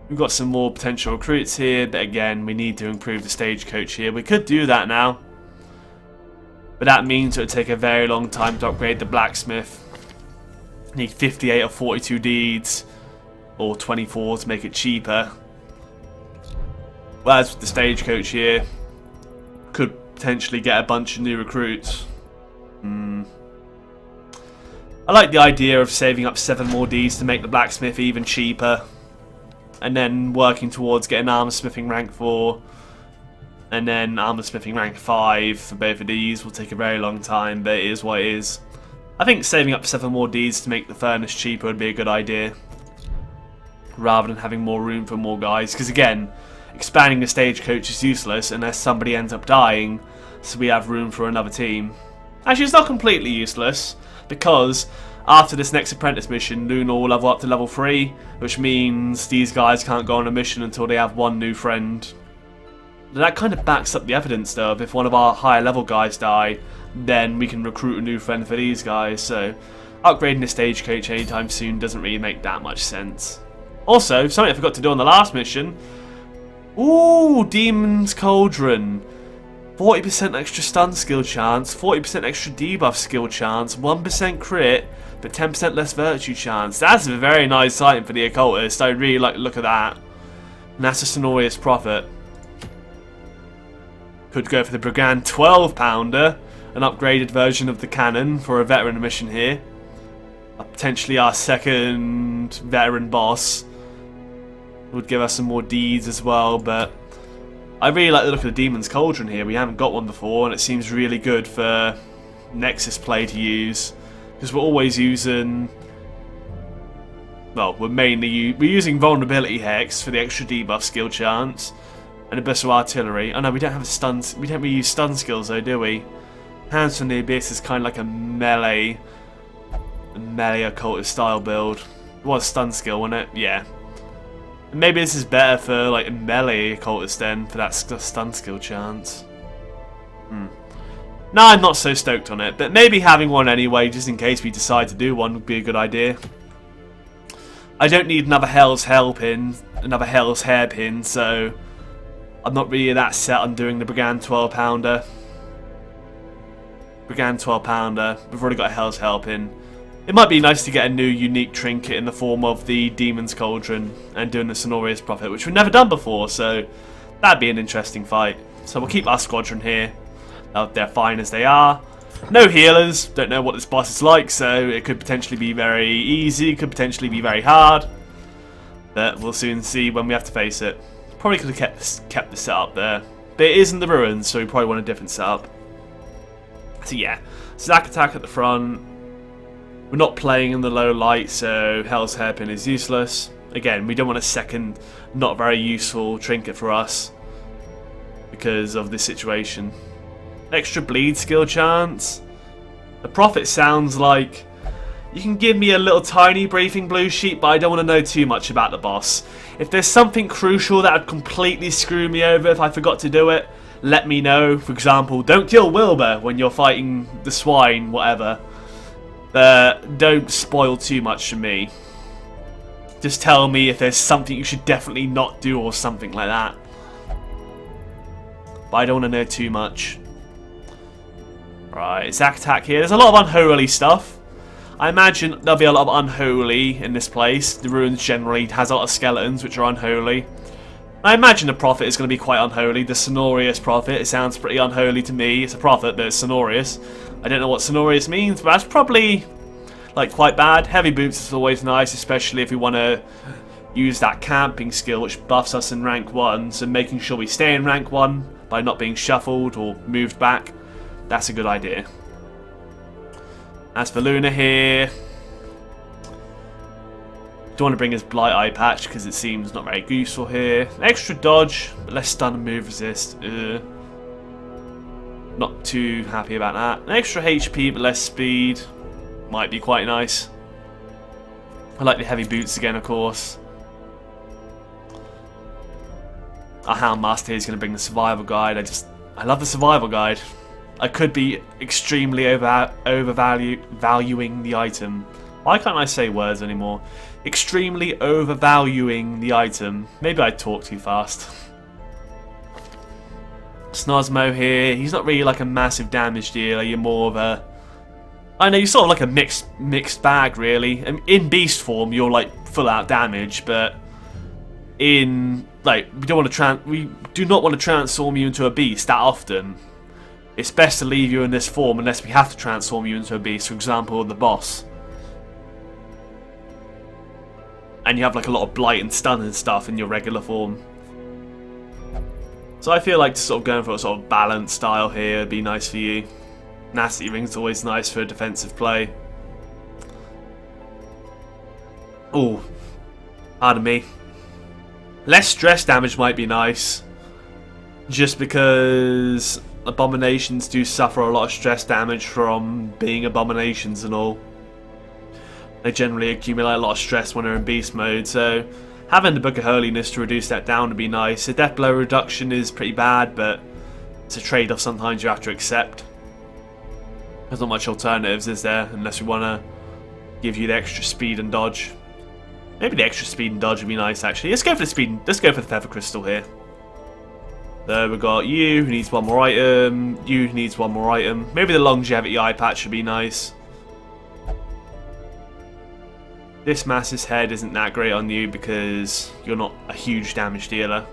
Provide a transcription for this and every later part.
We've got some more potential recruits here, but again, we need to improve the stagecoach here. We could do that now, but that means it would take a very long time to upgrade the blacksmith. Need 58 or 42 deeds, or 24 to make it cheaper. Whereas with the stagecoach here, could potentially get a bunch of new recruits. I like the idea of saving up 7 more deeds to make the blacksmith even cheaper, and then working towards getting armor smithing rank 4, and then armor smithing rank 5 for both of these. Will take a very long time, but it is what it is. I think saving up 7 more deeds to make the furnace cheaper would be a good idea, rather than having more room for more guys, because again, expanding the stagecoach is useless unless somebody ends up dying, so we have room for another team. Actually, it's not completely useless, because after this next apprentice mission, Luna will level up to level 3, which means these guys can't go on a mission until they have 1 new friend. That kind of backs up the evidence though, of if one of our higher level guys die, then we can recruit a new friend for these guys, so upgrading the stagecoach anytime soon doesn't really make that much sense. Also, something I forgot to do on the last mission. Ooh, Demon's Cauldron. 40% extra stun skill chance, 40% extra debuff skill chance, 1% crit, but 10% less virtue chance. That's a very nice item for the occultist. I really like the look of that. And that's a Sonorous Prophet. Could go for the Brigand 12 pounder, an upgraded version of the cannon for a veteran mission here. Potentially our second veteran boss. Would give us some more deeds as well, but I really like the look of the Demon's Cauldron here. We haven't got one before, and it seems really good for Nexus play to use, because we're always using, well, we're using Vulnerability Hex for the extra debuff skill chance, and Abyssal Artillery. Oh no, we don't have stuns. We don't really use stun skills though, do we? Hands from the Abyss is kind of like a melee occultist style build. It was a stun skill, wasn't it? Yeah. Maybe this is better for like a melee occultist then, for that stun skill chance. No, I'm not so stoked on it, but maybe having one anyway, just in case we decide to do one, would be a good idea. I don't need another Hell's Hairpin, so I'm not really that set on doing the Brigand 12 pounder. Brigand 12 pounder, we've already got a Hell's Hairpin. It might be nice to get a new unique trinket in the form of the Demon's Cauldron and doing the Sonorous Prophet, which we've never done before, so that'd be an interesting fight. So we'll keep our squadron here. They're fine as they are. No healers, don't know what this boss is like, so it could potentially be very easy, could potentially be very hard. But we'll soon see when we have to face it. Probably could have kept the setup there. But it is in the ruins, so we probably want a different setup. So yeah, Zack attack at the front. We're not playing in the low light, so Hell's Hairpin is useless. Again, we don't want a second not very useful trinket for us because of this situation. Extra bleed skill chance. The Prophet sounds like you can give me a little tiny briefing blue sheet, but I don't want to know too much about the boss. If there's something crucial that would completely screw me over if I forgot to do it, let me know. For example, don't kill Wilbur when you're fighting the swine, whatever. Don't spoil too much for me. Just tell me if there's something you should definitely not do or something like that. But I don't want to know too much. Right, Zack attack here. There's a lot of unholy stuff. I imagine there'll be a lot of unholy in this place. The ruins generally has a lot of skeletons which are unholy. I imagine the Prophet is going to be quite unholy. The Sonorous Prophet, it sounds pretty unholy to me. It's a Prophet, but it's Sonorous. I don't know what Sonorous means, but that's probably like quite bad. Heavy boots is always nice, especially if we want to use that camping skill which buffs us in rank 1. So making sure we stay in rank 1 by not being shuffled or moved back, that's a good idea. As for Luna here, don't want to bring his Blight Eye patch because it seems not very useful here. Extra dodge, but less stun and move resist. Not too happy about that. An extra HP but less speed might be quite nice. I like the heavy boots again, of course. Our Houndmaster is going to bring the survival guide. I love the survival guide. I could be extremely overvaluing the item. Why can't I say words anymore? Extremely overvaluing the item. Maybe I talk too fast. Snosmo here. He's not really like a massive damage dealer. You're more of a... I know, you're sort of like a mixed bag, really. In beast form, you're like full out damage, but in like we do not want to transform you into a beast that often. It's best to leave you in this form unless we have to transform you into a beast. For example, the boss, and you have like a lot of blight and stun and stuff in your regular form. So I feel like sort of going for a sort of balanced style here would be nice for you. Nasty Ring's always nice for a defensive play. Oh, pardon me. Less stress damage might be nice, just because abominations do suffer a lot of stress damage from being abominations and all. They generally accumulate a lot of stress when they're in beast mode, so having the Book of Holiness to reduce that down would be nice. The death blow reduction is pretty bad, but it's a trade-off sometimes you have to accept. There's not much alternatives, is there? Unless we want to give you the extra speed and dodge. Maybe the extra speed and dodge would be nice, actually. Let's go for the speed. Let's go for the Feather Crystal here. So we've got you, who needs one more item. You, who needs one more item. Maybe the longevity eye patch should be nice. This Mass's head isn't that great on you because you're not a huge damage dealer.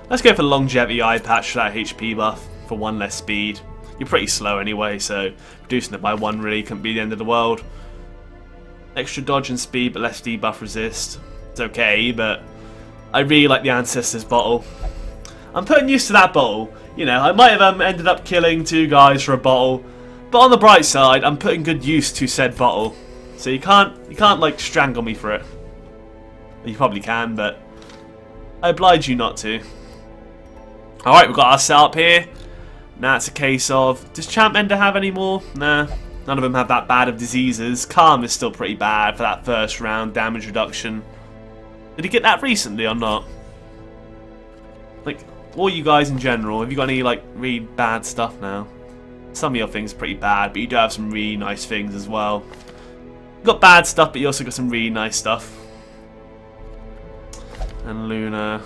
Let's go for the longevity eye patch for that HP buff for one less speed. You're pretty slow anyway, so reducing it by one really couldn't be the end of the world. Extra dodge and speed, but less debuff resist. It's okay, but I really like the Ancestor's bottle. I'm putting use to that bottle. You know, I might have ended up killing 2 guys for a bottle, but on the bright side, I'm putting good use to said bottle. So you can't like strangle me for it. You probably can, but I oblige you not to. Alright, we've got our setup here. Now it's a case of, does Champ Ender have any more? Nah, none of them have that bad of diseases. Calm is still pretty bad for that first round damage reduction. Did he get that recently or not? Like, all you guys in general, have you got any like really bad stuff now? Some of your things are pretty bad, but you do have some really nice things as well. You've got bad stuff, but you also got some really nice stuff. And Luna...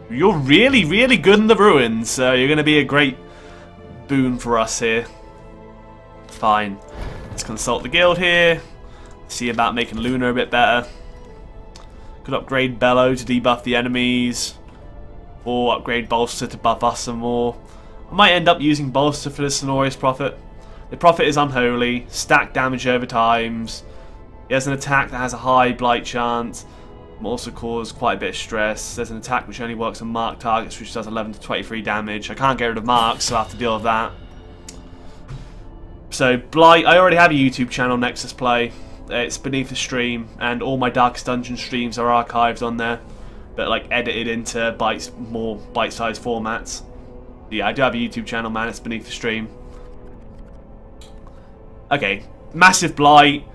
You're really, really good in the ruins, so you're going to be a great boon for us here. Fine. Let's consult the guild here. See about making Luna a bit better. Could upgrade Bellow to debuff the enemies. Or upgrade Bolster to buff us some more. I might end up using Bolster for the Sonorous Prophet. The Prophet is unholy, stack damage over times. He has an attack that has a high blight chance. Will also cause quite a bit of stress. There's an attack which only works on marked targets, which does 11 to 23 damage. I can't get rid of marks, so I have to deal with that. So, Blight, I already have a YouTube channel, Nexus Play. It's beneath the stream, and all my Darkest Dungeon streams are archived on there, but like edited into more bite-sized formats. Yeah, I do have a YouTube channel, man. It's beneath the stream. Okay, massive Blight.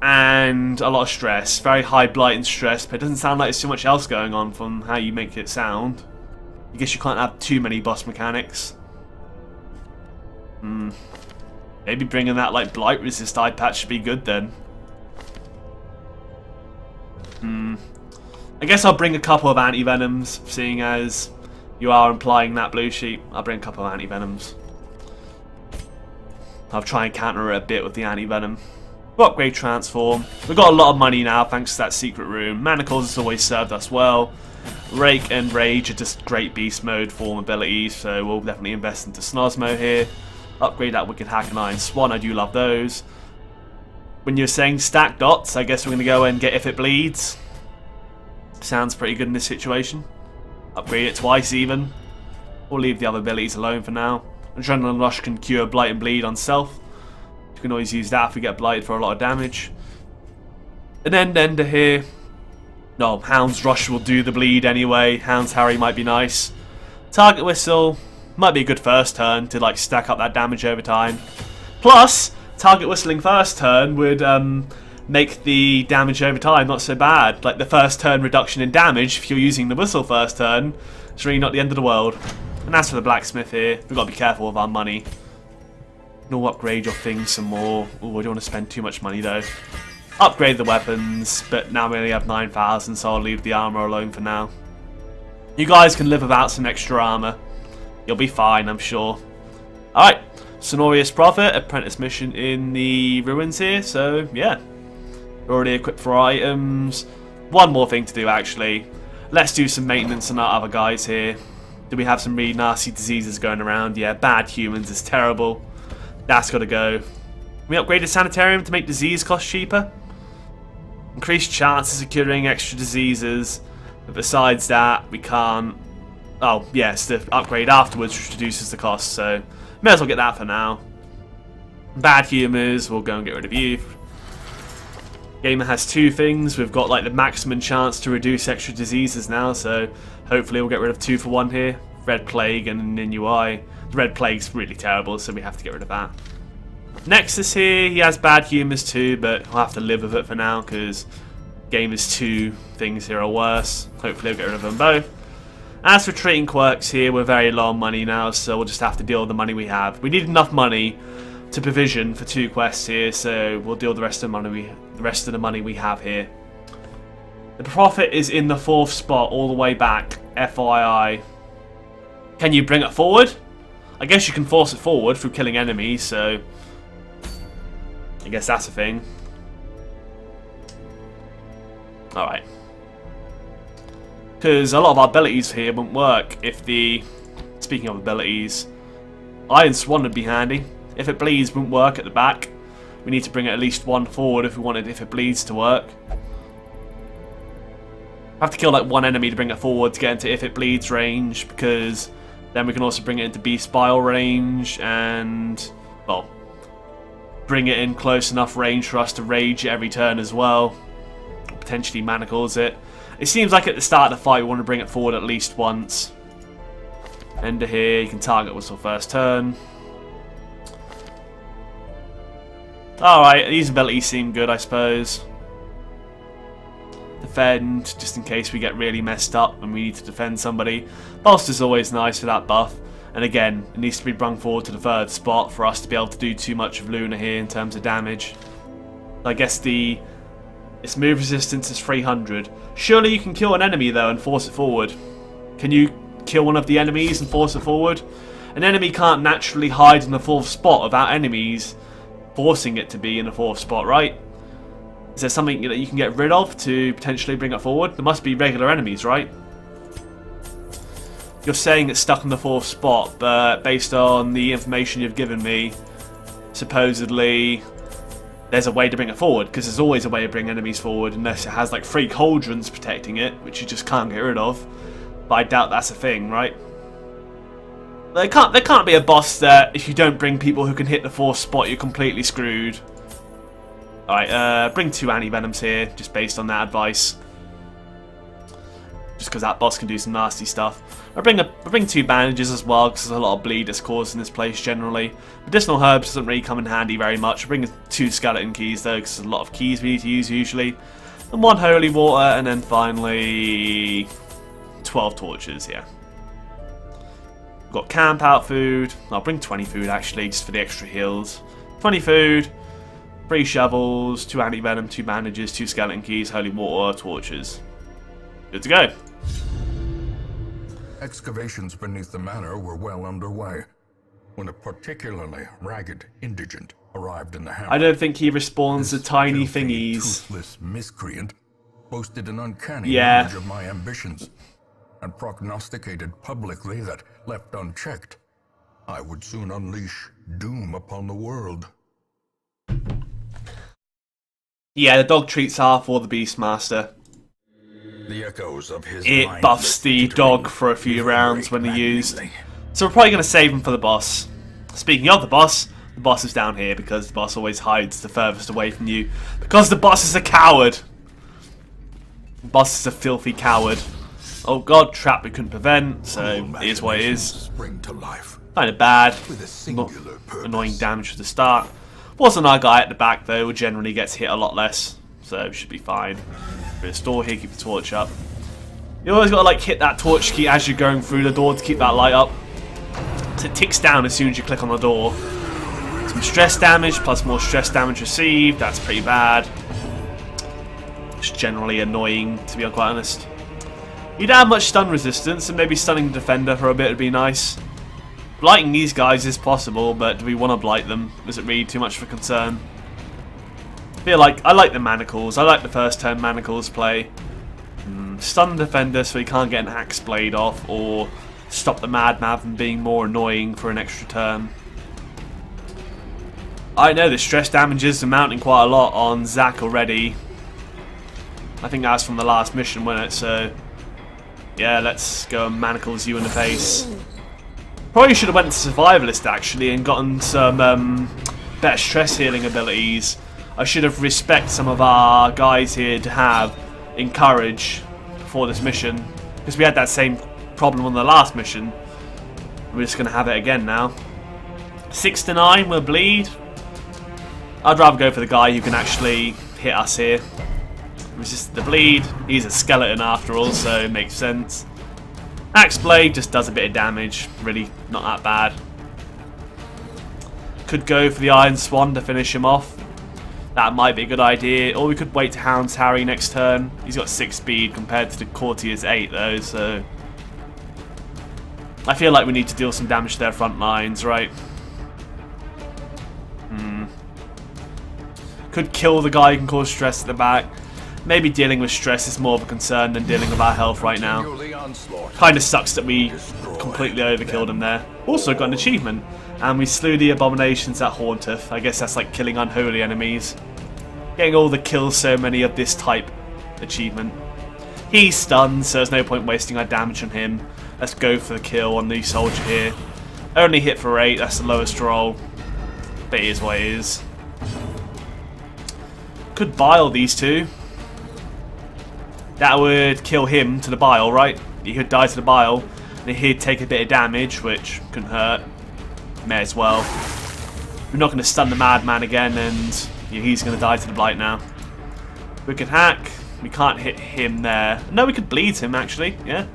And a lot of stress. Very high blight and stress, but it doesn't sound like there's too much else going on from how you make it sound. I guess you can't have too many boss mechanics. Maybe bringing that like blight resist eye patch should be good then. I guess I'll bring a couple of anti-venoms, seeing as you are implying that, Blue Sheep. I'll bring a couple of anti-venoms. I'll try and counter it a bit with the anti-venom. Upgrade Transform. We've got a lot of money now thanks to that secret room. Manacles has always served us well. Rake and Rage are just great beast mode form abilities, so we'll definitely invest into Snosmo here. Upgrade that Wicked Hack and Iron Swan, I do love those. When you're saying stack dots, I guess we're going to go and get If It Bleeds. Sounds pretty good in this situation. Upgrade it twice even. We'll leave the other abilities alone for now. Adrenaline Rush can cure Blight and Bleed on Self. You can always use that if we get blighted for a lot of damage. An Ender here. No, Hound's Rush will do the bleed anyway. Hound's Harry might be nice. Target Whistle might be a good first turn to like stack up that damage over time. Plus, Target Whistling first turn would make the damage over time not so bad. Like the first turn reduction in damage if you're using the Whistle first turn, it's really not the end of the world. And as for the Blacksmith here, we've got to be careful with our money. You can upgrade your things some more. Ooh, I don't want to spend too much money though. Upgrade the weapons, but now we only have 9,000, so I'll leave the armor alone for now. You guys can live without some extra armor. You'll be fine, I'm sure. Alright, Sonorous Prophet, apprentice mission in the ruins here, so yeah. We're already equipped for items. One more thing to do actually. Let's do some maintenance on our other guys here. Do we have some really nasty diseases going around? Yeah, bad humans is terrible. That's got to go. Can we upgrade the sanitarium to make disease cost cheaper? Increased chances of curing extra diseases. But besides that, we can't... Oh, yes, the upgrade afterwards which reduces the cost, so may as well get that for now. Bad humours, we'll go and get rid of you. Gamer has two things. We've got like the maximum chance to reduce extra diseases now, so hopefully we'll get rid of 2 for 1 here. Red Plague and Inui. The Red Plague's really terrible, so we have to get rid of that. Nexus here, he has bad humours too, but we'll have to live with it for now because Gamer's 2 things here are worse. Hopefully we'll get rid of them both. As for treating quirks here, we're very low on money now, so we'll just have to deal with the money we have. We need enough money to provision for 2 quests here, so we'll deal with the rest of the money we have here. The Prophet is in the 4th spot all the way back, FYI. Can you bring it forward? I guess you can force it forward through killing enemies, so I guess that's a thing. Alright. Because a lot of our abilities here won't work if the... Speaking of abilities, Iron Swan would be handy. If it bleeds won't work at the back. We need to bring it at least 1 forward if we wanted If It Bleeds to work. I have to kill like 1 enemy to bring it forward to get into If It Bleeds range, because then we can also bring it into Beast Bile range and, well, bring it in close enough range for us to rage it every turn as well. Potentially manacles it. It seems like at the start of the fight we want to bring it forward at least once. Ender here, you can target what's your first turn. Alright, these abilities seem good, I suppose. Defend, just in case we get really messed up and we need to defend somebody. Bolster's always nice for that buff. And again, it needs to be brung forward to the 3rd spot for us to be able to do too much of Luna here in terms of damage. I guess its move resistance is 300. Surely you can kill an enemy though and force it forward. Can you kill one of the enemies and force it forward? An enemy can't naturally hide in the 4th spot without enemies forcing it to be in the 4th spot, right? Is there something that you can get rid of to potentially bring it forward? There must be regular enemies, right? You're saying it's stuck in the 4th spot, but based on the information you've given me, supposedly there's a way to bring it forward, because there's always a way to bring enemies forward unless it has like 3 cauldrons protecting it, which you just can't get rid of. But I doubt that's a thing, right? There can't be a boss that if you don't bring people who can hit the 4th spot, you're completely screwed. Alright, bring 2 anti-venoms here, just based on that advice. Just because that boss can do some nasty stuff. I'll bring 2 bandages as well, because there's a lot of bleed that's caused in this place generally. Medicinal herbs doesn't really come in handy very much. I'll bring 2 skeleton keys though, because there's a lot of keys we need to use usually. And 1 holy water, and then finally 12 torches, yeah. We've got camp out food. I'll bring 20 food actually, just for the extra heals. 20 food, 3 shovels, 2 anti-venom, 2 bandages, 2 skeleton keys, holy water, torches. Good to go. Excavations beneath the manor were well underway when a particularly ragged indigent arrived in the hamlet. I don't think he respawns the tiny filthy, thingies. Toothless miscreant boasted an uncanny Yeah. knowledge of my ambitions and prognosticated publicly that, left unchecked, I would soon unleash doom upon the world. Yeah, the dog treats are for the Beastmaster. The echoes of his It buffs the dog for a few rounds when they're used. So we're probably going to save him for the boss. Speaking of the boss is down here because the boss always hides the furthest away from you. Because the boss is a coward. The boss is a filthy coward. Oh god, trap we couldn't prevent, so it is what it is. Kind of bad. Not annoying damage at the start. Wasn't our guy at the back though, who generally gets hit a lot less. So should be fine. Restore here, keep the torch up. You always got to like hit that torch key as you're going through the door to keep that light up. So it ticks down as soon as you click on the door. It's Some stress damage plus more stress damage received. That's pretty bad. It's generally annoying, to be quite honest. You don't have much stun resistance, and maybe stunning the defender for a bit would be nice. Blighting these guys is possible, but do we want to blight them? Is it really too much of a concern? I like the manacles. I like the first turn manacles play. Stun the defender so he can't get an axe blade off, or stop the madman from being more annoying for an extra turn. I know the stress damages are mounting quite a lot on Zack already. I think that's from the last mission, wasn't it? So yeah, let's go and manacles you in the face. Probably should have went to Survivalist actually and gotten some better stress healing abilities. I should have respected some of our guys here to have Encourage before this mission, because we had that same problem on the last mission. We're just going to have it again now. 6 to 9 will bleed. I'd rather go for the guy who can actually hit us here. Resist the bleed. He's a skeleton after all, so it makes sense. Axe blade just does a bit of damage. Really not that bad. Could go for the Iron Swan to finish him off. That might be a good idea. Or we could wait to Hound's Harry next turn. He's got 6 speed compared to the Courtier's 8 though, so I feel like we need to deal some damage to their front lines, right? Could kill the guy who can cause stress at the back. Maybe dealing with stress is more of a concern than dealing with our health right now. Kind of sucks that we completely overkilled him there. Also got an achievement, and we slew the abominations that haunteth. I guess that's like killing unholy enemies. Getting all the kills so many of this type achievement. He's stunned, so there's no point wasting our damage on him. Let's go for the kill on the soldier here. Only hit for 8, that's the lowest roll. But it is what it is. Could bile these two. That would kill him to the bile, right? He could die to the bile, and he'd take a bit of damage, which couldn't hurt. May as well. We're not going to stun the madman again, and he's going to die to the blight now. We can hack. We can't hit him there. No, we could bleed him, actually. Yeah.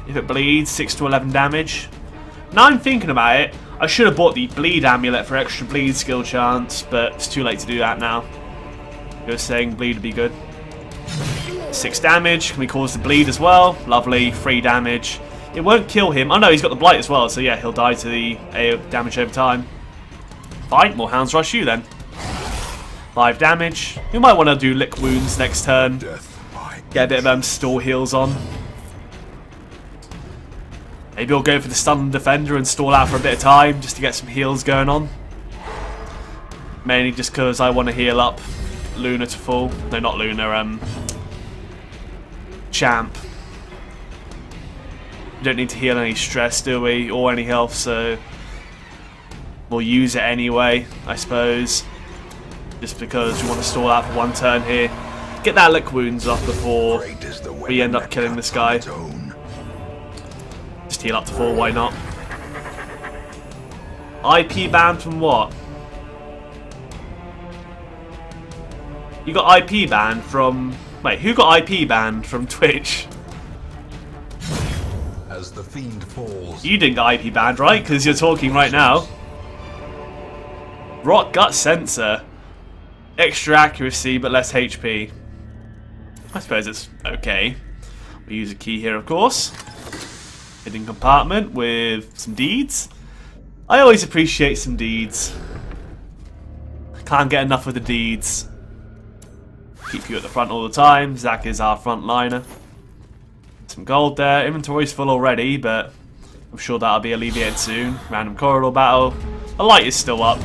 If it bleeds, 6 to 11 damage. Now I'm thinking about it, I should have bought the bleed amulet for extra bleed skill chance, but it's too late to do that now. Just saying bleed would be good. 6 damage. Can we cause the bleed as well? Lovely. 3 damage. It won't kill him. Oh no, he's got the blight as well, so yeah, he'll die to the damage over time. Fine, more Hounds Rush you then. 5 damage. We might want to do Lick Wounds next turn. Get a bit of stall heals on. Maybe we'll go for the Stun Defender and stall out for a bit of time just to get some heals going on. Mainly just because I want to heal up Luna to full. No, not Luna, Champ. We don't need to heal any stress, do we? Or any health, so we'll use it anyway, I suppose. Just because we want to stall out for 1 turn here. Get that Lick Wounds off before we end up killing this guy. Just heal up to 4, why not? IP banned from what? You got IP banned from... Wait, who got IP banned from Twitch? As the fiend falls, you didn't get IP banned, right? Because you're talking right now. Rock Gut Sensor. Extra accuracy, but less HP. I suppose it's okay. We use a key here, of course. Hidden compartment with some deeds. I always appreciate some deeds. Can't get enough of the deeds. Keep you at the front all the time. Zack is our front liner. Some gold there. Inventory's full already, but I'm sure that'll be alleviated soon. Random corridor battle. The light is still up.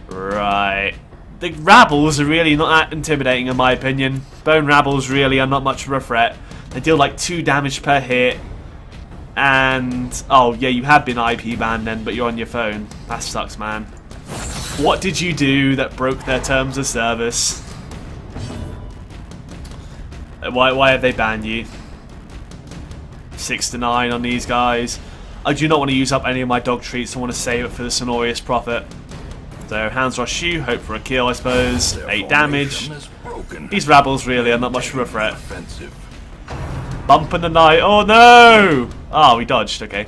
Right. The Rabbles are really not that intimidating in my opinion. Bone Rabbles really are not much of a threat. They deal like 2 damage per hit. And... oh yeah, you have been IP banned then, but you're on your phone. That sucks, man. What did you do that broke their terms of service? Why have they banned you? 6 to 9 on these guys. I do not want to use up any of my dog treats. I want to save it for the Sonorous Prophet. So, Hounds Rush you, hope for a kill, I suppose. 8 damage. These Rabbles really are not much of a threat. Bump in the night. Oh no! Oh, we dodged. Okay.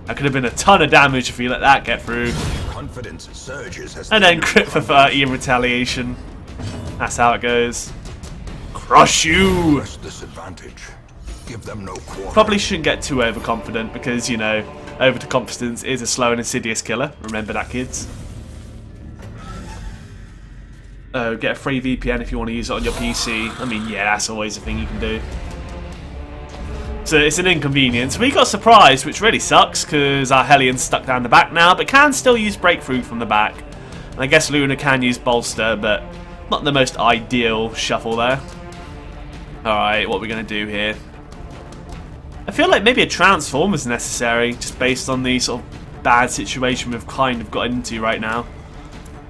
That could have been a ton of damage if we let that get through. Confidence surges as And then crit for 30 in retaliation. That's how it goes. Crush you! press this advantage. Give them no quarter. Probably shouldn't get too overconfident because, you know, overconfidence is a slow and insidious killer. Remember that, kids. Oh, get a free VPN if you want to use it on your PC. I mean, yeah, that's always a thing you can do. So it's an inconvenience. We got surprised, which really sucks because our Hellion's stuck down the back now, but can still use breakthrough from the back. And I guess Luna can use bolster, but not the most ideal shuffle there. Alright, what are we going to do here? I feel like maybe a transform is necessary, just based on the sort of bad situation we've kind of got into right now.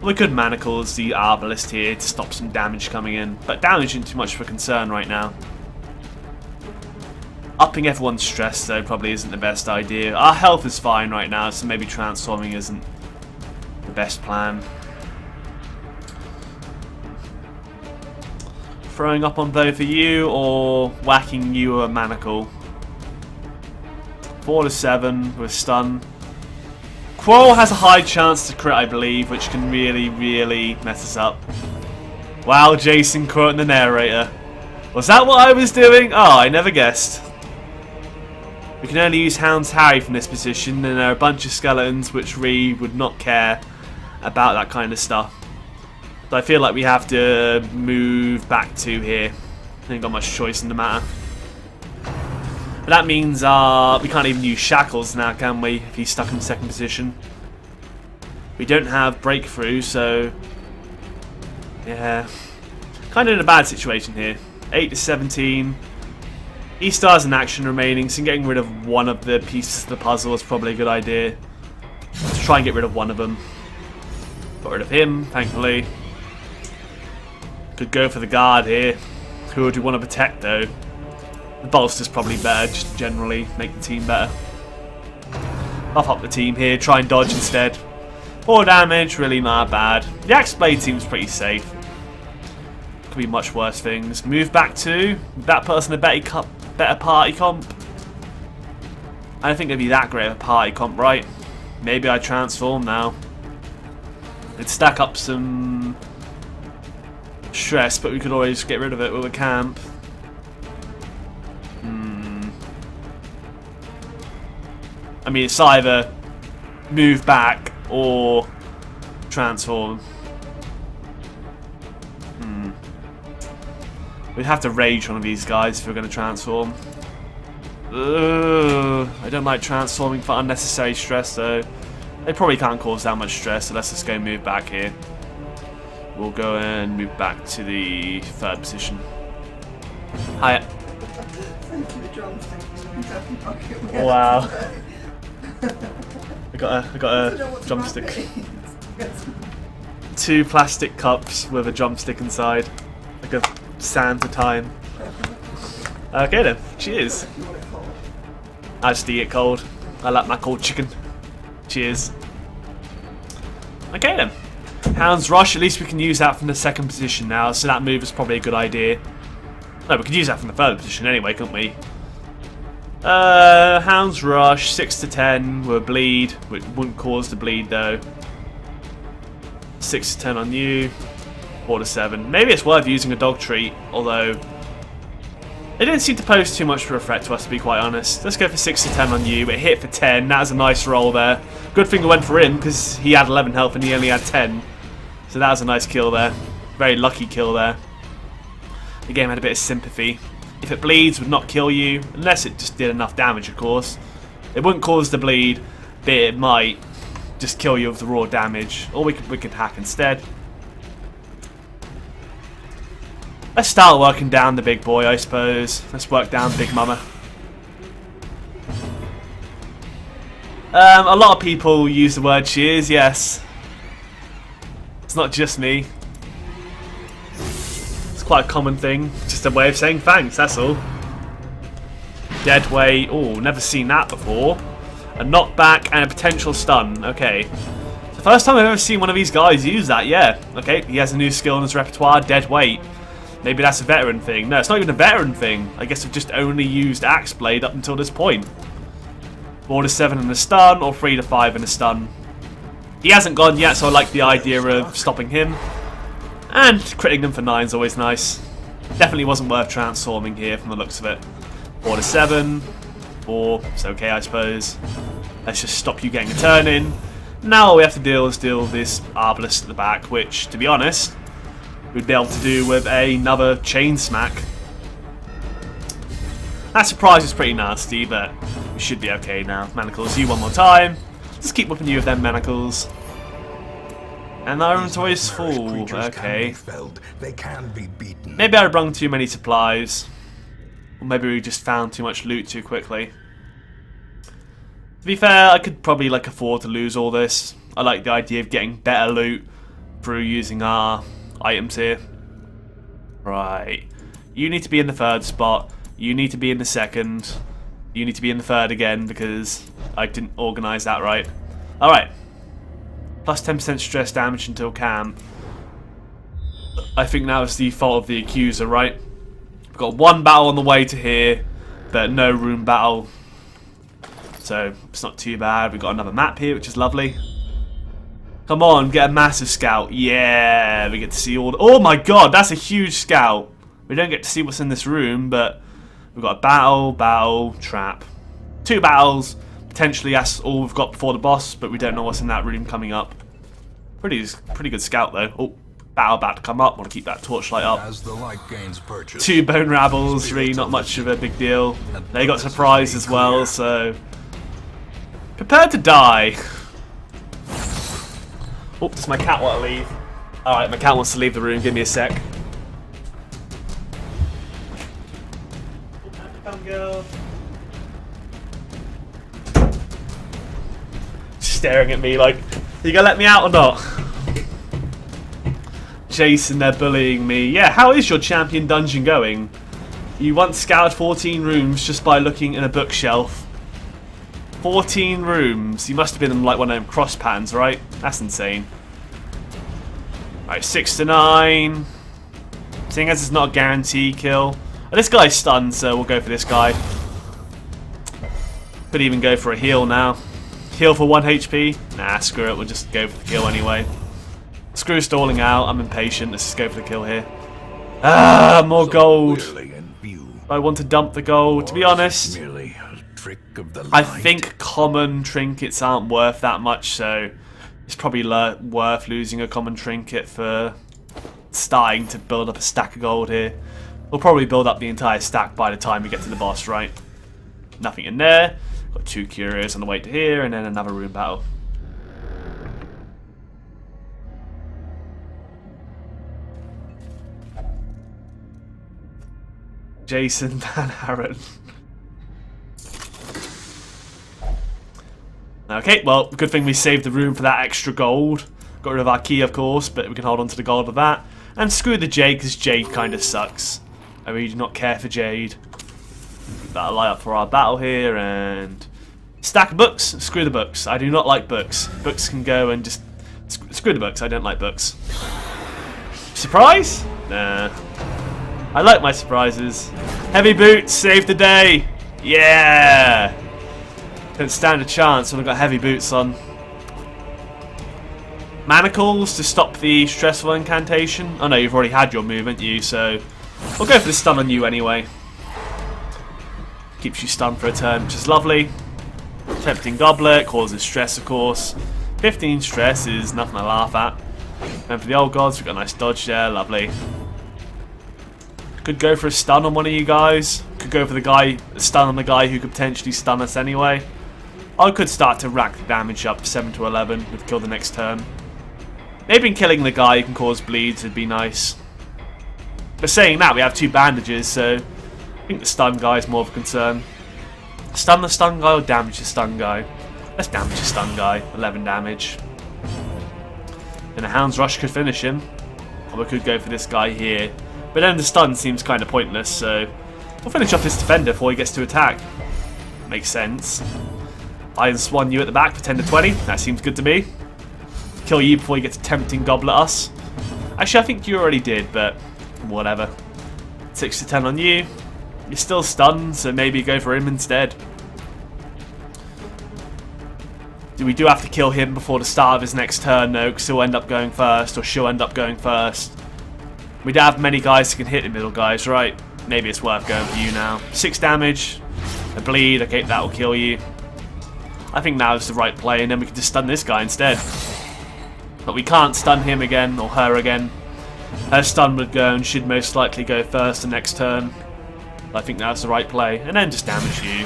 We could manacles the Arbalist here to stop some damage coming in, but damage isn't too much of a concern right now. Upping everyone's stress though probably isn't the best idea. Our health is fine right now, so maybe transforming isn't the best plan. Throwing up on both of you or whacking you a manacle. 4 to 7 with stun. Quarrel has a high chance to crit, I believe, which can really, really mess us up. Wow, Jason quoting the narrator. Was that what I was doing? Oh, I never guessed. We can only use Hound's Harry from this position, and there are a bunch of skeletons which we would not care about that kind of stuff. So I feel like we have to move back to here. I ain't got much choice in the matter. But that means we can't even use Shackles now, can we, if he's stuck in second position. We don't have Breakthrough, so... yeah. Kind of in a bad situation here. 8 to 17. E-Stars in action remaining, so getting rid of one of the pieces of the puzzle is probably a good idea. Let's try and get rid of one of them. Got rid of him, thankfully. Could go for the guard here. Who would we want to protect, though? The bolster's probably better, just generally make the team better. Buff up the team here, try and dodge instead. 4 damage, really not bad. The Axe Blade seems pretty safe. Could be much worse things. Move back to that person a better party comp. I don't think it'd be that great of a party comp, right? Maybe I transform now. It'd stack up some stress, but we could always get rid of it with a camp. I mean, it's either move back or transform. We'd have to rage one of these guys if we're going to transform. I don't like transforming for unnecessary stress though. They probably can't cause that much stress, so let's just go move back here. We'll go and move back to the 3rd position. Hi. Wow. I got a drumstick. 2 plastic cups with a drumstick inside. Like a Santa time. Okay then, cheers. I just eat it cold. I like my cold chicken. Cheers. Okay then. Hound's Rush, at least we can use that from the 2nd position now, so that move is probably a good idea. No, we could use that from the 3rd position anyway, couldn't we? Hound's Rush, 6 to 10 with a bleed, which wouldn't cause the bleed though. 6 to 10 on you, 4 to 7. Maybe it's worth using a dog treat, although it didn't seem to pose too much of a threat to us, to be quite honest. Let's go for 6 to 10 on you. It hit for 10. That was a nice roll there. Good thing it went for him because he had 11 health and he only had 10. So that was a nice kill there. Very lucky kill there. The game had a bit of sympathy. If it bleeds, it would not kill you, unless it just did enough damage, of course. It wouldn't cause the bleed, but it might just kill you with the raw damage. Or we could hack instead. Let's start working down the big boy, I suppose. Let's work down Big Mama. A lot of people use the word cheers, yes. It's not just me. It's quite a common thing. Just a way of saying thanks, that's all. Dead weight. Oh, never seen that before. A knockback and a potential stun. Okay. The first time I've ever seen one of these guys use that, yeah. Okay, he has a new skill in his repertoire, dead weight. Maybe that's a veteran thing. No, it's not even a veteran thing. I guess we've just only used Axe Blade up until this point. 4 to 7 in a stun, or 3 to 5 in a stun. He hasn't gone yet, so I like the idea of stopping him. And critting him for 9 is always nice. Definitely wasn't worth transforming here from the looks of it. 4 to 7. 4, it's okay I suppose. Let's just stop you getting a turn in. Now all we have to deal is deal with this Arbalest at the back, which, to be honest, we'd be able to do with another chain smack. That surprise is pretty nasty, but we should be okay now. Manacles you one more time. Just keep whipping you with them manacles. And our inventory is full. Okay. They can be beaten. Maybe I brung too many supplies. Or maybe we just found too much loot too quickly. To be fair, I could probably afford to lose all this. I like the idea of getting better loot through using our items here. Right. You need to be in the 3rd spot. You need to be in the 2nd. You need to be in the 3rd again because I didn't organise that right. Alright. Plus 10% stress damage until camp. I think now it's the fault of the accuser, right? We've got 1 battle on the way to here, but no room battle. So it's not too bad. We've got another map here, which is lovely. Come on, get a massive scout. Yeah, we get to see all the... Oh my god, that's a huge scout. We don't get to see what's in this room, but we've got a battle, trap. 2 battles. Potentially that's all we've got before the boss, but we don't know what's in that room coming up. Pretty good scout though. Oh, battle about to come up. Want to keep that torchlight up. As the light gains purchase, 2 bone rabbles, really not much of a big deal. They got surprised as well, so prepare to die. Oh, does my cat want to leave? Alright, my cat wants to leave the room. Give me a sec. Come, girl. Staring at me like, are you gonna let me out or not? Jason, they're bullying me. Yeah, how is your champion dungeon going? You once scoured 14 rooms just by looking in a bookshelf. 14 rooms. You must have been in one of them cross patterns, right? That's insane. Alright, 6 to 9. Seeing as it's not a guaranteed kill. Oh, this guy's stunned, so we'll go for this guy. Could even go for a heal now. Heal for 1 HP? Nah, screw it. We'll just go for the kill anyway. Screw stalling out. I'm impatient. Let's just go for the kill here. Ah, more gold. I want to dump the gold. To be honest, I think common trinkets aren't worth that much, so it's probably worth losing a common trinket for starting to build up a stack of gold here. We'll probably build up the entire stack by the time we get to the boss, right? Nothing in there. Got 2 curios on the way to here, and then another room battle. Jason Van Haren. Okay, well, good thing we saved the room for that extra gold. Got rid of our key, of course, but we can hold on to the gold of that. And screw the Jade, because Jade kind of sucks. I really do not care for Jade. That'll light up for our battle here, and stack of books. Screw the books. I do not like books. Books can go and just screw the books. I don't like books. Surprise? Nah. I like my surprises. Heavy boots, save the day. Yeah. Don't stand a chance when I've got heavy boots on. Manacles to stop the stressful incantation. Oh no, you've already had your move, haven't you? So we'll go for the stun on you anyway. Keeps you stunned for a turn, which is lovely. Tempting Goblet causes stress, of course. 15 stress is nothing to laugh at. And for the old gods, we've got a nice dodge there, lovely. Could go for a stun on one of you guys. Could go for the guy, stun on the guy who could potentially stun us anyway. I could start to rack the damage up 7 to 11 with kill the next turn. Maybe killing the guy who can cause bleeds would be nice. But saying that, we have 2 bandages, so I think the stun guy is more of a concern. Stun the stun guy or damage the stun guy? Let's damage the stun guy. 11 damage. And a Hound's Rush could finish him. Or we could go for this guy here. But then the stun seems kind of pointless, so we'll finish off this defender before he gets to attack. Makes sense. Iron Swan you at the back for 10 to 20. That seems good to me. Kill you before you get to tempting Goblet us. Actually, I think you already did, but whatever. 6 to 10 on you. You're still stunned, so maybe go for him instead. We do have to kill him before the start of his next turn though, because he'll end up going first, or she'll end up going first. We don't have many guys who can hit the middle guys, right? Maybe it's worth going for you now. 6 damage, a bleed, okay, that'll kill you. I think now is the right play, and then we can just stun this guy instead. But we can't stun him again, or her again. Her stun would go and should most likely go first the next turn. I think that's the right play, and then just damage you.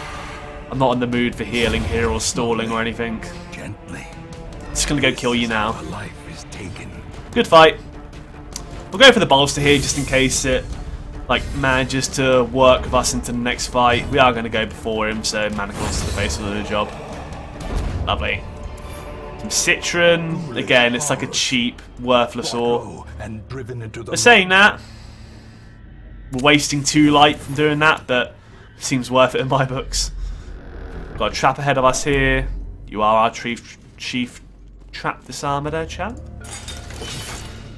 I'm not in the mood for healing here or stalling or anything. Gently. Just gonna go kill you now. A life is taken. Good fight. We'll go for the bolster here just in case it manages to work with us into the next fight. We are going to go before him, so manacles to the face will do the job. Lovely. Some Citron. Again, it's like a cheap, worthless ore. But saying that, we're wasting 2 light from doing that, but it seems worth it in my books. Got a trap ahead of us here. You are our chief trap disarmer there, champ.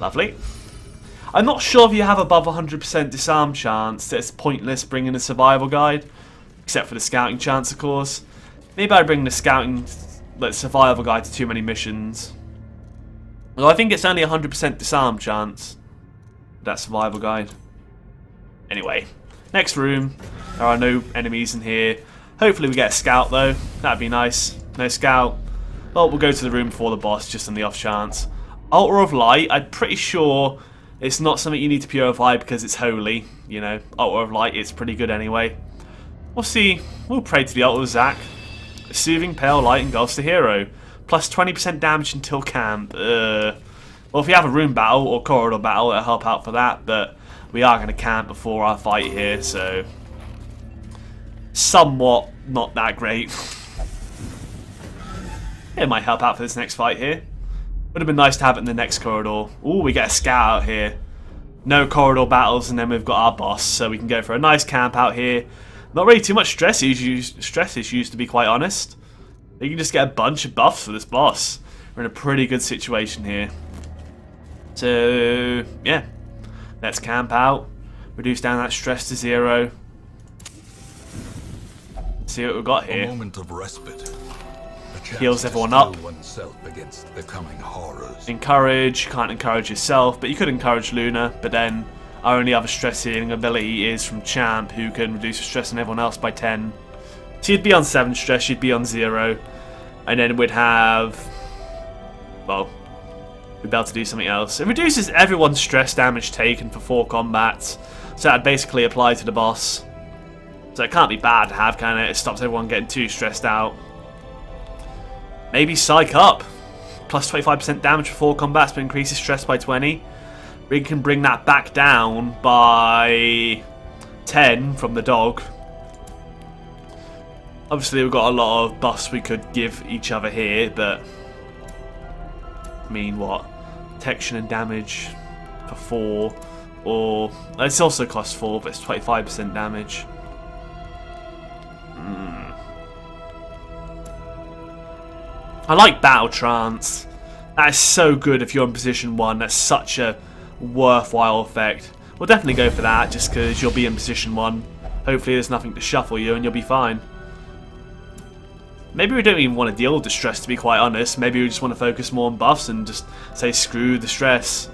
Lovely. I'm not sure if you have above 100% disarm chance, it's pointless bringing a survival guide. Except for the scouting chance, of course. Maybe I bring the scouting, survival guide to too many missions. Well, I think it's only 100% disarm chance. That survival guide. Anyway, next room. There are no enemies in here. Hopefully we get a scout though. That'd be nice. No scout. Well, we'll go to the room before the boss, just on the off chance. Altar of Light, I'm pretty sure it's not something you need to purify because it's holy. You know, Altar of Light, it's pretty good anyway. We'll see. We'll pray to the Altar of Zac. A soothing pale light engulfs the hero. Plus 20% damage until camp. Well, if we have a room battle or corridor battle, it'll help out for that. But we are going to camp before our fight here, so somewhat not that great. It might help out for this next fight here. Would have been nice to have it in the next corridor. Ooh, we get a scout out here. No corridor battles, and then we've got our boss, so we can go for a nice camp out here. Not really too much stress issues, to be quite honest. You can just get a bunch of buffs for this boss. We're in a pretty good situation here. So, yeah. Let's camp out. Reduce down that stress to 0. See what we've got here. A moment of respite. Heals everyone up. Against the coming horrors. Encourage. Can't encourage yourself, but you could encourage Luna. But then our only other stress healing ability is from Champ, who can reduce the stress on everyone else by 10. So you'd be on 7 stress, you'd be on 0. And then we'd have... well, we'd be able to do something else. It reduces everyone's stress damage taken for 4 combats. So that'd basically apply to the boss. So it can't be bad to have, can it? It stops everyone getting too stressed out. Maybe Psych Up. Plus 25% damage for 4 combats, but increases stress by 20. We can bring that back down by 10 from the dog. Obviously, we've got a lot of buffs we could give each other here, but I mean, what? Protection and damage for 4, or it's also cost 4, but it's 25% damage. I like Battle Trance. That is so good if you're in position 1. That's such a worthwhile effect. We'll definitely go for that, just because you'll be in position 1. Hopefully there's nothing to shuffle you and you'll be fine. Maybe we don't even want to deal with the stress, to be quite honest. Maybe we just want to focus more on buffs and just say screw the stress.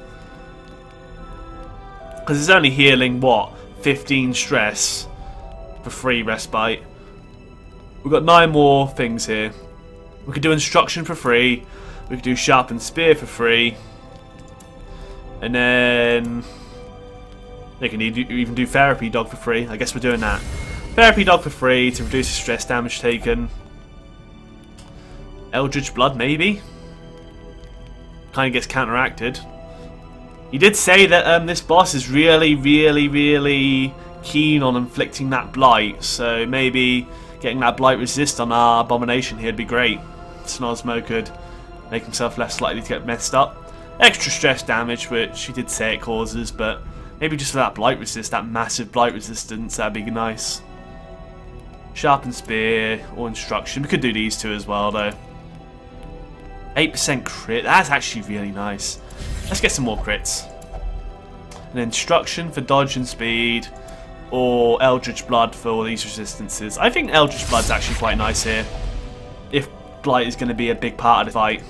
Because it's only healing, what, 15 stress for 3 respite. We've got 9 more things here. We could do Instruction for free. We could do Sharpened Spear for free. And then they can even do Therapy Dog for free. I guess we're doing that. Therapy Dog for free to reduce the stress damage taken. Eldritch Blood, maybe? Kind of gets counteracted. You did say that this boss is really, really, really keen on inflicting that blight. So maybe getting that blight resist on our abomination here would be great. Snosmo could make himself less likely to get messed up. Extra stress damage, which he did say it causes, but maybe just for that blight resist, that massive blight resistance, that'd be nice. Sharpened Spear or Instruction. We could do these two as well, though. 8% crit. That's actually really nice. Let's get some more crits. An Instruction for dodge and speed, or Eldritch Blood for all these resistances. I think Eldritch Blood's actually quite nice here. If Blight is going to be a big part of the fight.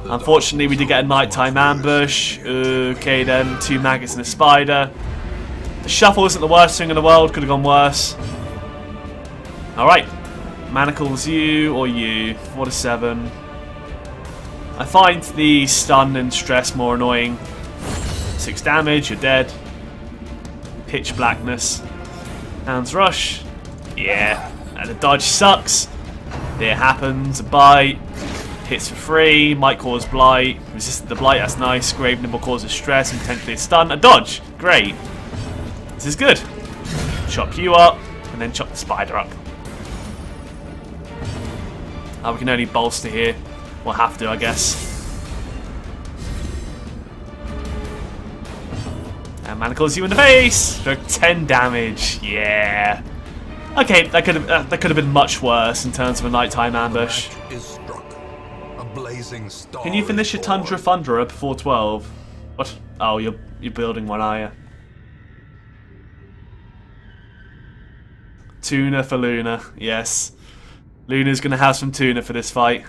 Unfortunately, we did get a nighttime ambush. Okay then, 2 maggots and a spider. The shuffle isn't the worst thing in the world, could have gone worse. Alright, manacles you or you, 4 to 7. I find the stun and stress more annoying. 6 damage, you're dead. Pitch blackness. Hound's rush. Yeah, and the dodge sucks. It happens, a bite. Hits for free, might cause blight. Resisted the blight, that's nice. Grave Nibble causes stress and potentially a stun. A dodge, great. This is good. Chop you up, and then chop the spider up. We can only bolster here. We'll have to, I guess. And manacles you in the face for 10 damage. Yeah. Okay, that could have been much worse in terms of a nighttime ambush. Can you finish your Tundra Thunderer before 12? What? Oh, you're building one, are you? Tuna for Luna, yes. Luna's gonna have some tuna for this fight.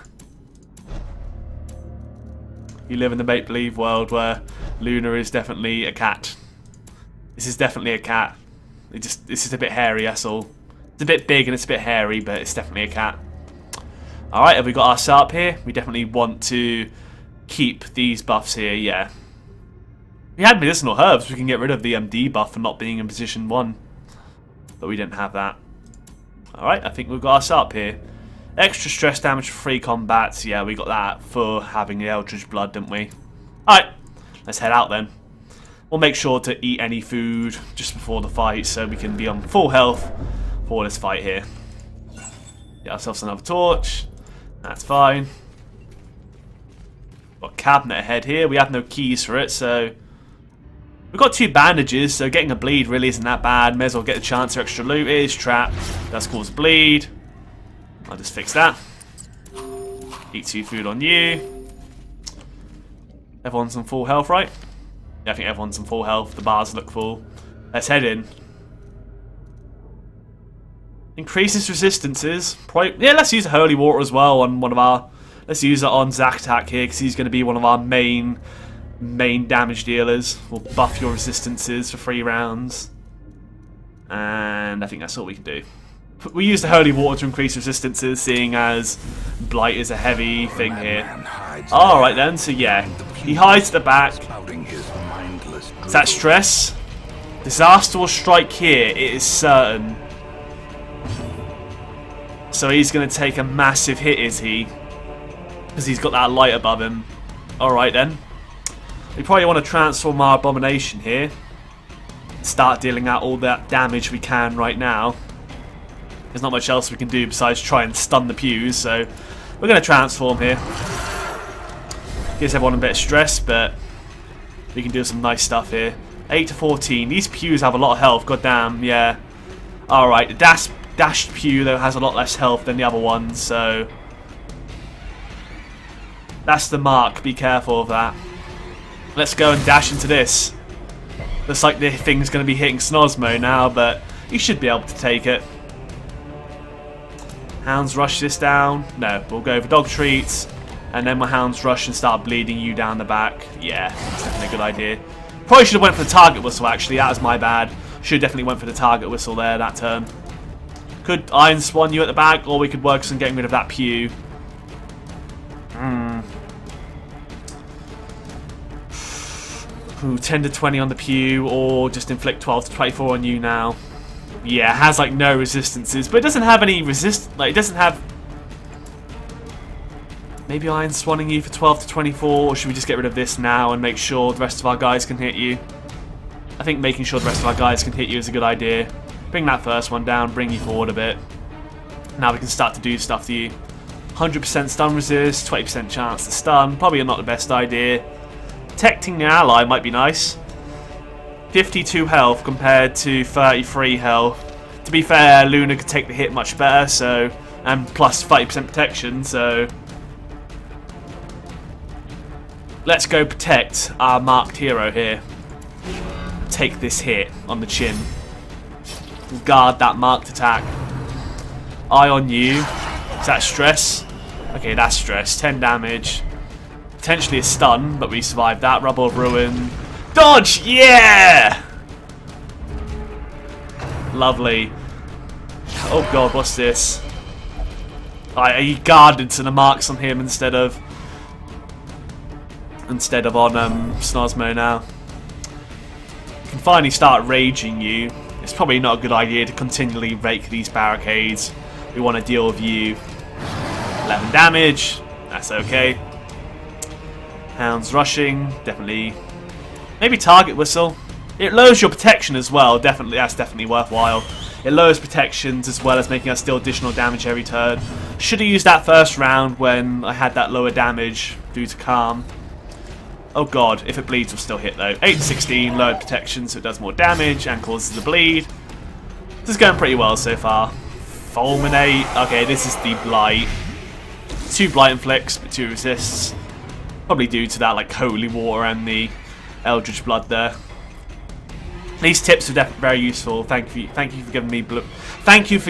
You live in the make-believe world where Luna is definitely a cat. This is definitely a cat. This is a bit hairy, that's all. It's a bit big and it's a bit hairy, but it's definitely a cat. Alright, have we got our setup here? We definitely want to keep these buffs here, yeah. If we had medicinal herbs, we can get rid of the debuff for not being in position 1. But we didn't have that. Alright, I think we've got our setup here. Extra stress damage for free combats. Yeah, we got that for having the Eldritch Blood, didn't we? Alright, let's head out then. We'll make sure to eat any food just before the fight so we can be on full health for this fight here. Get ourselves another torch. That's fine. Got a cabinet ahead here. We have no keys for it, so... We've got 2 bandages, so getting a bleed really isn't that bad. May as well get a chance for extra loot. It is trapped. That's caused bleed. I'll just fix that. Eat 2 food on you. Everyone's on full health, right? Yeah, I think everyone's on full health. The bars look full. Let's head in. Increases resistances. Probably, yeah, let's use Holy Water as well on one of our... Let's use it on Zaktak here, because he's going to be one of our main damage dealers. We'll buff your resistances for 3 rounds. And I think that's all we can do. We use the Holy Water to increase resistances, seeing as Blight is a heavy thing here. Alright then, so yeah. He hides at the back. Is that stress? Disaster will strike here, it is certain. So he's going to take a massive hit, is he? Because he's got that light above him. Alright then. We probably want to transform our Abomination here. Start dealing out all that damage we can right now. There's not much else we can do besides try and stun the pews, so we're going to transform here. Gives everyone a bit of stress, but we can do some nice stuff here. 8 to 14. These pews have a lot of health, goddamn, yeah. Alright, the dashed pew though has a lot less health than the other ones, so... That's the mark, be careful of that. Let's go and dash into this. Looks like the thing's going to be hitting Snosmo now, but you should be able to take it. Hounds rush this down. No, we'll go for dog treats. And then we'll hounds rush and start bleeding you down the back. Yeah, that's definitely a good idea. Probably should have went for the target whistle actually, that was my bad. Should have definitely went for the target whistle there that turn. Could Iron Swan you at the back, or we could work on getting rid of that pew. Ooh, 10 to 20 on the pew, or just inflict 12 to 24 on you now. Yeah, it has like no resistances, but it doesn't have any like it doesn't have... Maybe Iron Swanning you for 12 to 24, or should we just get rid of this now and make sure the rest of our guys can hit you? I think making sure the rest of our guys can hit you is a good idea. Bring that first one down, bring you forward a bit. Now we can start to do stuff to you. 100% stun resist, 20% chance to stun, probably not the best idea. Protecting the ally might be nice. 52 health compared to 33 health. To be fair, Luna could take the hit much better, so... And plus 30% protection, so... Let's go protect our marked hero here. Take this hit on the chin. Guard that marked attack. Eye on you. Is that stress? Okay, that's stress. 10 damage. Potentially a stun, but we survived that. Rubble of Ruin. Dodge! Yeah! Lovely. Oh god, what's this? He guarded to the marks on him instead of on Snosmo now. You can finally start raging you. It's probably not a good idea to continually rake these barricades. We want to deal with you. 11 damage. That's okay. Hounds rushing. Definitely. Maybe target whistle. It lowers your protection as well. Definitely, that's definitely worthwhile. It lowers protections as well as making us deal additional damage every turn. Should have used that first round when I had that lower damage due to Calm. Oh god, if it bleeds, we'll still hit though. 8-16, lowered protection, so it does more damage and causes a bleed. This is going pretty well so far. Fulminate. Okay, this is the Blight. 2 Blight inflicts, but 2 resists. Probably due to that like Holy Water and the Eldritch Blood there. These tips are definitely very useful. Thank you for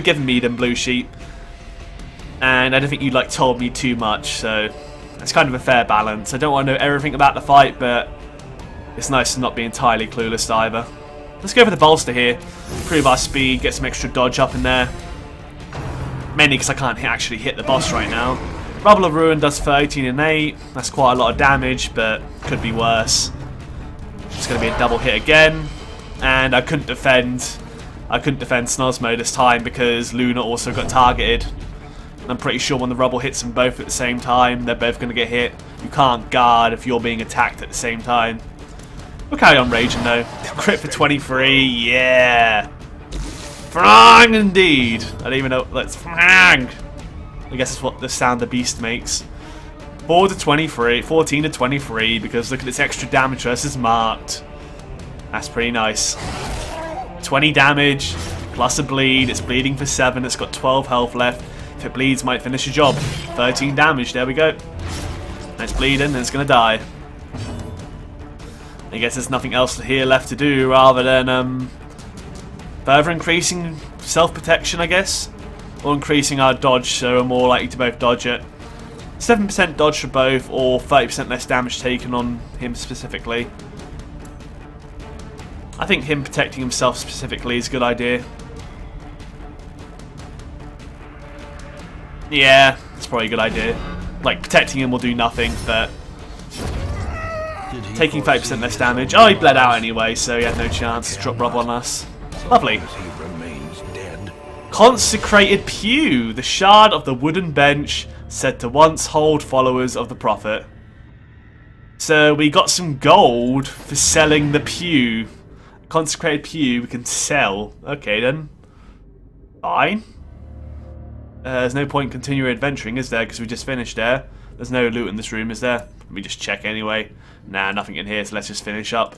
giving me them, Blue Sheep. And I don't think you like told me too much, so it's kind of a fair balance. I don't want to know everything about the fight, but it's nice to not be entirely clueless either. Let's go for the bolster here. Improve our speed, get some extra dodge up in there. Mainly because I can't actually hit the boss right now. Rubble of Ruin does 13 and 8. That's quite a lot of damage, but could be worse. It's going to be a double hit again. And I couldn't defend Snosmo this time because Luna also got targeted. I'm pretty sure when the rubble hits them both at the same time, they're both going to get hit. You can't guard if you're being attacked at the same time. We'll carry on raging though. Crit for 23, yeah! Frang indeed! I don't even know, let's frang! I guess it's what the sound the beast makes. 14 to 23, because look at this extra damage versus marked. That's pretty nice. 20 damage, plus a bleed, it's bleeding for 7, it's got 12 health left. If it bleeds, might finish the job. 13 damage, there we go. And it's bleeding, and it's going to die. I guess there's nothing else here left to do rather than further increasing self-protection, I guess. Or increasing our dodge, so we're more likely to both dodge it. 7% dodge for both, or 30% less damage taken on him specifically. I think him protecting himself specifically is a good idea. Yeah, it's probably a good idea. Like, protecting him will do nothing, but taking 30% less damage. Oh, he bled out anyway, so he had no chance to drop rubble on us. Lovely. Consecrated Pew, the shard of the wooden bench said to once hold followers of the Prophet. So we got some gold for selling the pew. Consecrated pew we can sell. Okay then. Fine. There's no point continuing adventuring, is there? Because we just finished there. There's no loot in this room, is there? Let me just check anyway. Nah, nothing in here, so let's just finish up.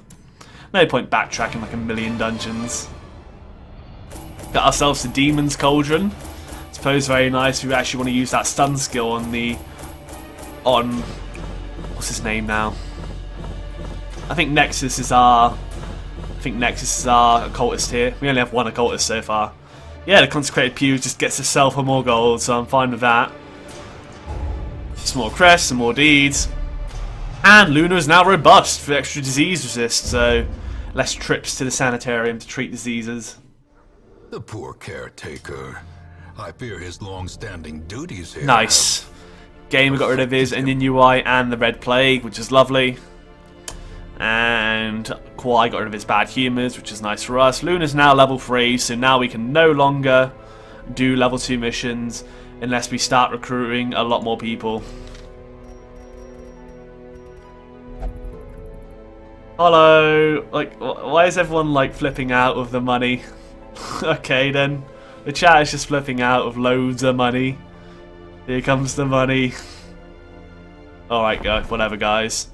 No point backtracking like a million dungeons. Got ourselves the Demon's Cauldron. I suppose very nice if we actually want to use that stun skill on the... what's his name now? I think Nexus is our occultist here. We only have one occultist so far. Yeah, the Consecrated Pew just gets to sell for more gold, so I'm fine with that. Some more crests, some more deeds. And Luna is now robust for extra disease resist, so less trips to the sanitarium to treat diseases. The poor caretaker. I fear his long-standing duties here. Nice. Gamer got rid of his Ininui and the Red Plague, which is lovely. And Kwai got rid of his bad humours, which is nice for us. Luna's now level 3, so now we can no longer do level 2 missions unless we start recruiting a lot more people. Hello! Like, why is everyone like flipping out of the money? Okay then. The chat is just flipping out of loads of money. Here comes the money. Alright guys, whatever guys.